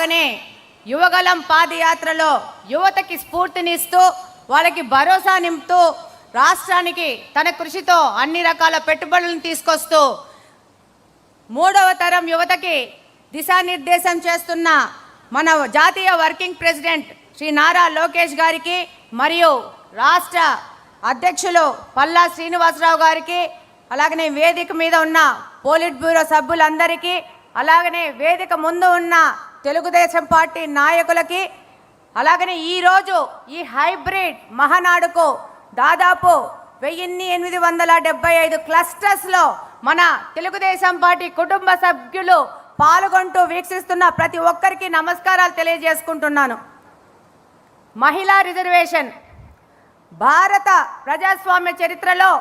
అలాగనే యువగలం పాదయాత్రలో యువతకి స్ఫూర్తినిస్తూ వాళ్ళకి భరోసా నింపుతూ రాష్ట్రానికి తన కృషితో అన్ని రకాల పెట్టుబడులను తీసుకొస్తూ మూడవ తరం యువతకి దిశానిర్దేశం చేస్తున్న మన జాతీయ వర్కింగ్ ప్రెసిడెంట్ శ్రీ నారా లోకేష్ గారికి మరియు రాష్ట్ర అధ్యక్షులు పల్లా శ్రీనివాసరావు గారికి అలాగనే వేదిక మీద ఉన్న పోలిట్ బ్యూరో సభ్యులందరికీ అలాగనే వేదిక ముందు ఉన్న తెలుగుదేశం పార్టీ నాయకులకి అలాగనే ఈరోజు ఈ హైబ్రిడ్ మహానాడుకు దాదాపు 1875 క్లస్టర్స్లో మన తెలుగుదేశం పార్టీ కుటుంబ సభ్యులు పాల్గొంటూ వీక్షిస్తున్న ప్రతి ఒక్కరికి నమస్కారాలు తెలియజేసుకుంటున్నాను. మహిళా రిజర్వేషన్ భారత ప్రజాస్వామ్య చరిత్రలో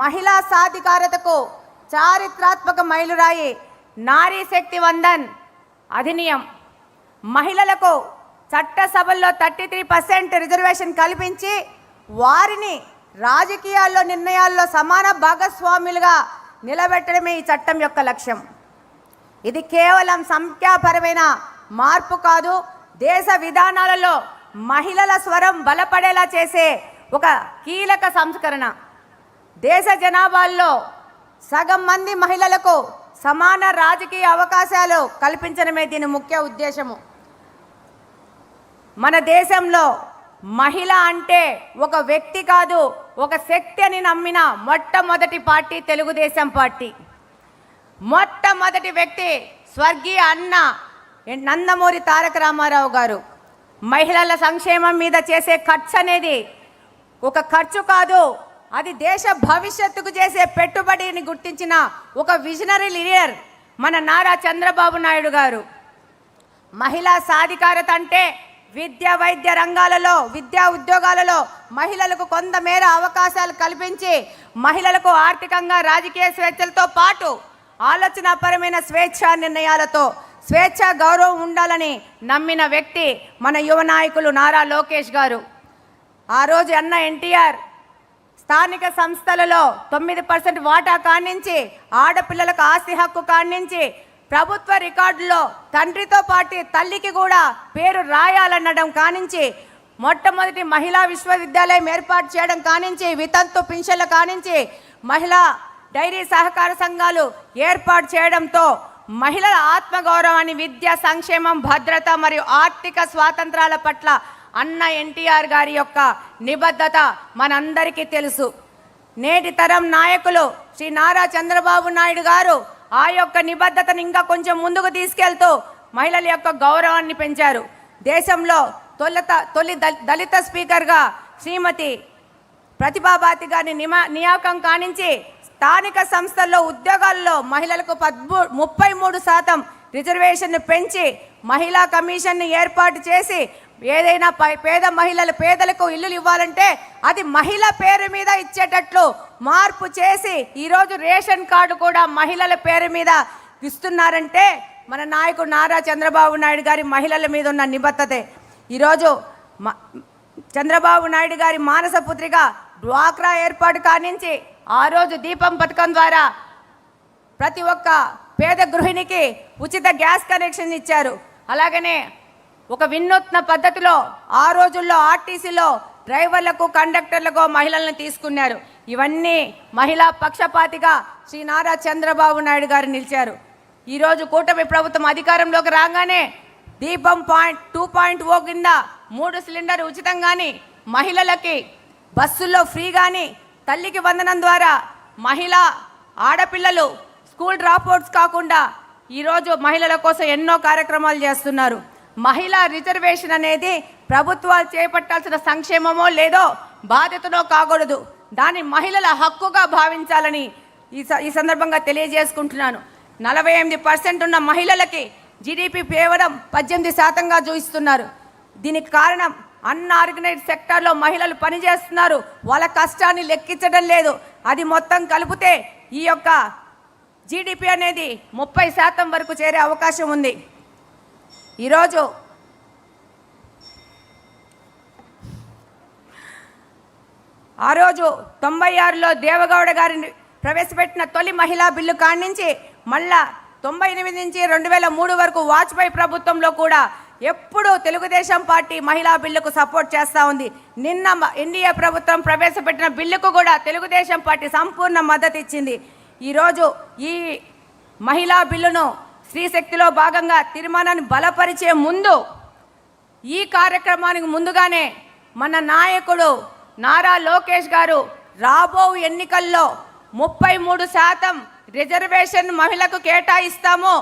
మహిళా సాధికారతకు చారిత్రాత్మక మైలురాయి నారీ శక్తి వందన్ అధినియం. మహిళలకు చట్టసభల్లో 33% రిజర్వేషన్ కల్పించి వారిని రాజకీయాల్లో నిర్ణయాల్లో సమాన భాగస్వాములుగా నిలబెట్టడమే ఈ చట్టం యొక్క లక్ష్యం. ఇది కేవలం సంఖ్యాపరమైన మార్పు కాదు, దేశ విధానాలలో మహిళల స్వరం బలపడేలా చేసే ఒక కీలక సంస్కరణ. దేశ జనాభాలో సగం మంది మహిళలకు సమాన రాజకీయ అవకాశాలు కల్పించడమే దీని ముఖ్య ఉద్దేశము. మన దేశంలో మహిళ అంటే ఒక వ్యక్తి కాదు, ఒక శక్తి అని నమ్మిన మొట్టమొదటి పార్టీ తెలుగుదేశం పార్టీ. మొట్టమొదటి వ్యక్తి స్వర్గీయ అన్న నందమూరి తారక రామారావు గారు. మహిళల సంక్షేమం మీద చేసే ఖర్చు అనేది ఒక ఖర్చు కాదు, అది దేశ భవిష్యత్తుకు చేసే పెట్టుబడిని గుర్తించిన ఒక విజనరీ లీడర్ మన నారా చంద్రబాబు నాయుడు గారు. మహిళా సాధికారత అంటే విద్య వైద్య రంగాలలో విద్యా ఉద్యోగాలలో మహిళలకు కొంతమేర అవకాశాలు కల్పించి మహిళలకు ఆర్థికంగా రాజకీయ స్వేచ్ఛలతో పాటు ఆలోచనాపరమైన స్వేచ్ఛా నిర్ణయాలతో స్వేచ్ఛ గౌరవం ఉండాలని నమ్మిన వ్యక్తి మన యువ నాయకులు నారా లోకేష్ గారు. ఆ రోజు అన్న ఎన్టీఆర్ స్థానిక సంస్థలలో 9% వాటా కానించి ఆడపిల్లలకు ఆస్తి హక్కు కానించి ప్రభుత్వ రికార్డులో తండ్రితో పాటు తల్లికి కూడా పేరు రాయాలనడం కానించి మొట్టమొదటి మహిళా విశ్వవిద్యాలయం ఏర్పాటు చేయడం కానించి వితంతు పింఛన్ల కానించి మహిళా డైరీ సహకార సంఘాలు ఏర్పాటు చేయడంతో మహిళల ఆత్మగౌరవాన్ని విద్యా సంక్షేమం భద్రత మరియు ఆర్థిక స్వాతంత్రాల పట్ల అన్న ఎన్టీఆర్ గారి యొక్క నిబద్ధత మనందరికీ తెలుసు. నేటి తరం నాయకులు శ్రీ నారా చంద్రబాబు నాయుడు గారు ఆ యొక్క నిబద్ధతను ఇంకా కొంచెం ముందుకు తీసుకెళ్తూ మహిళల యొక్క గౌరవాన్ని పెంచారు. దేశంలో తొలి దళిత స్పీకర్గా శ్రీమతి ప్రతిభాబాతి గారిని నియామకం కానించి స్థానిక సంస్థల్లో ఉద్యోగాల్లో మహిళలకు 33% రిజర్వేషన్ పెంచి మహిళా కమిషన్ని ఏర్పాటు చేసి ఏదైనా పేదలకు ఇల్లులు ఇవ్వాలంటే అది మహిళ పేరు మీద ఇచ్చేటట్లు మార్పు చేసి ఈరోజు రేషన్ కార్డు కూడా మహిళల పేరు మీద ఇస్తున్నారంటే మన నాయకుడు నారా చంద్రబాబు నాయుడు గారి మహిళల మీద ఉన్న నిబద్ధతే. ఈరోజు చంద్రబాబు నాయుడు గారి మానస పుత్రిగా డ్వాక్రా ఏర్పాటు కానించి ఆ రోజు దీపం పథకం ద్వారా ప్రతి ఒక్క పేద గృహిణికి ఉచిత గ్యాస్ కనెక్షన్ ఇచ్చారు. అలాగనే ఒక వినూత్న పద్ధతిలో ఆ రోజుల్లో ఆర్టీసీలో డ్రైవర్లకు కండక్టర్లకు మహిళలను తీసుకున్నారు. ఇవన్నీ మహిళా పక్షపాతిగా శ్రీ నారా చంద్రబాబు నాయుడు గారు నిలిచారు. ఈరోజు కూటమి ప్రభుత్వం అధికారంలోకి రాగానే దీపం 2.0 కింద 3 సిలిండర్ ఉచితం కానీ మహిళలకి బస్సుల్లో ఫ్రీ కానీ తల్లికి వందనం ద్వారా మహిళా ఆడపిల్లలు స్కూల్ డ్రాప్అవుట్స్ కాకుండా ఈరోజు మహిళల కోసం ఎన్నో కార్యక్రమాలు చేస్తున్నారు. మహిళా రిజర్వేషన్ అనేది ప్రభుత్వాలు చేపట్టాల్సిన సంక్షేమమో లేదో బాధ్యతనో కాకూడదు, దాన్ని మహిళల హక్కుగా భావించాలని ఈ సందర్భంగా తెలియజేసుకుంటున్నాను. 48% ఉన్న మహిళలకి జీడీపీ కేవలం 18%గా చూపిస్తున్నారు. దీనికి కారణం అన్ఆర్గనైజ్డ్ సెక్టార్లో మహిళలు పనిచేస్తున్నారు, వాళ్ళ కష్టాన్ని లెక్కించడం లేదు. అది మొత్తం కలిపితే ఈ యొక్క జీడీపీ అనేది 30% వరకు చేరే అవకాశం ఉంది. ఈరోజు ఆ రోజు 96లో దేవగౌడ గారిని ప్రవేశపెట్టిన తొలి మహిళా బిల్లు కాడి నుంచి మళ్ళా 98 నుంచి 2003 వరకు వాజ్పేయి ప్రభుత్వంలో కూడా ఎప్పుడూ తెలుగుదేశం పార్టీ మహిళా బిల్లుకు సపోర్ట్ చేస్తూ ఉంది. నిన్న ఎన్డీఏ ప్రభుత్వం ప్రవేశపెట్టిన బిల్లుకు కూడా తెలుగుదేశం పార్టీ సంపూర్ణ మద్దతు ఇచ్చింది. ఈరోజు ఈ మహిళా బిల్లును స్త్రీశక్తిలో భాగంగా తీర్మానాన్ని బలపరిచే ముందు ఈ కార్యక్రమానికి ముందుగానే మన నాయకుడు నారా లోకేష్ గారు రాబో ఎన్నికల్లో 33% రిజర్వేషన్ మహిళకు కేటాయిస్తాము,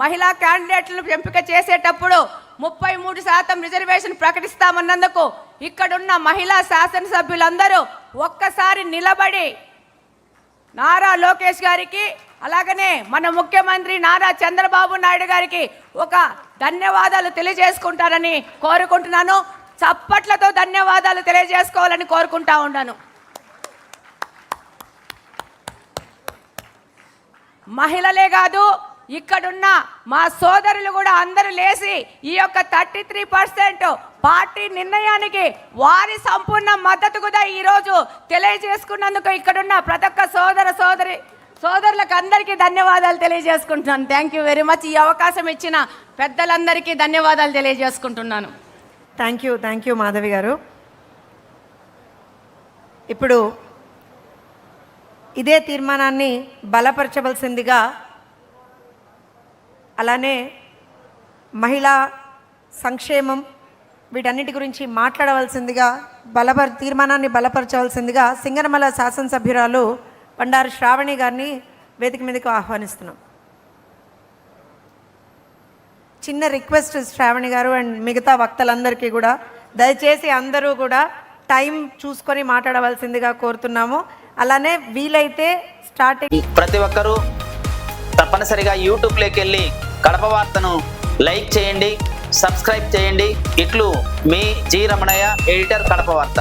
మహిళా క్యాండిడేట్లను ఎంపిక చేసేటప్పుడు 33% రిజర్వేషన్ ప్రకటిస్తామన్నందుకు ఇక్కడున్న మహిళా శాసనసభ్యులందరూ ఒక్కసారి నిలబడి నారా లోకేష్ గారికి అలాగనే మన ముఖ్యమంత్రి నారా చంద్రబాబు నాయుడు గారికి ఒక ధన్యవాదాలు తెలియజేసుకుంటారని కోరుకుంటున్నాను. చప్పట్లతో ధన్యవాదాలు తెలియజేసుకోవాలని కోరుకుంటా ఉన్నాను. మహిళలే కాదు, ఇక్కడున్న మా సోదరులు కూడా అందరూ లేచి ఈ యొక్క 33% పార్టీ నిర్ణయానికి వారి సంపూర్ణ మద్దతు కూడా ఈరోజు తెలియజేసుకున్నందుకు ఇక్కడున్న ప్రతి ఒక్క సోదరులకు అందరికీ ధన్యవాదాలు తెలియజేసుకుంటున్నాను. Thank you very much. ఈ అవకాశం ఇచ్చిన పెద్దలందరికీ ధన్యవాదాలు తెలియజేసుకుంటున్నాను. థ్యాంక్ యూ మాధవి గారు. ఇప్పుడు ఇదే తీర్మానాన్ని బలపరచవలసిందిగా అలానే మహిళా సంక్షేమం వీటన్నిటి గురించి మాట్లాడవలసిందిగా తీర్మానాన్ని బలపరచవలసిందిగా సింగనమల శాసనసభ్యురాలు బండారు శ్రావణి గారిని వేదిక మీదకు ఆహ్వానిస్తున్నాం. చిన్న రిక్వెస్ట్ శ్రావణి గారు అండ్ మిగతా వక్తలందరికీ కూడా దయచేసి అందరూ కూడా టైం చూసుకొని మాట్లాడవలసిందిగా కోరుతున్నాము. అలానే వీలైతే ప్రతి ఒక్కరూ తప్పనిసరిగా యూట్యూబ్లోకి వెళ్ళి కడప వార్తను లైక్ చేయండి, సబ్స్క్రైబ్ చేయండి. ఇట్లు మీ జి రమణయ్య, ఎడిటర్, కడప వార్త.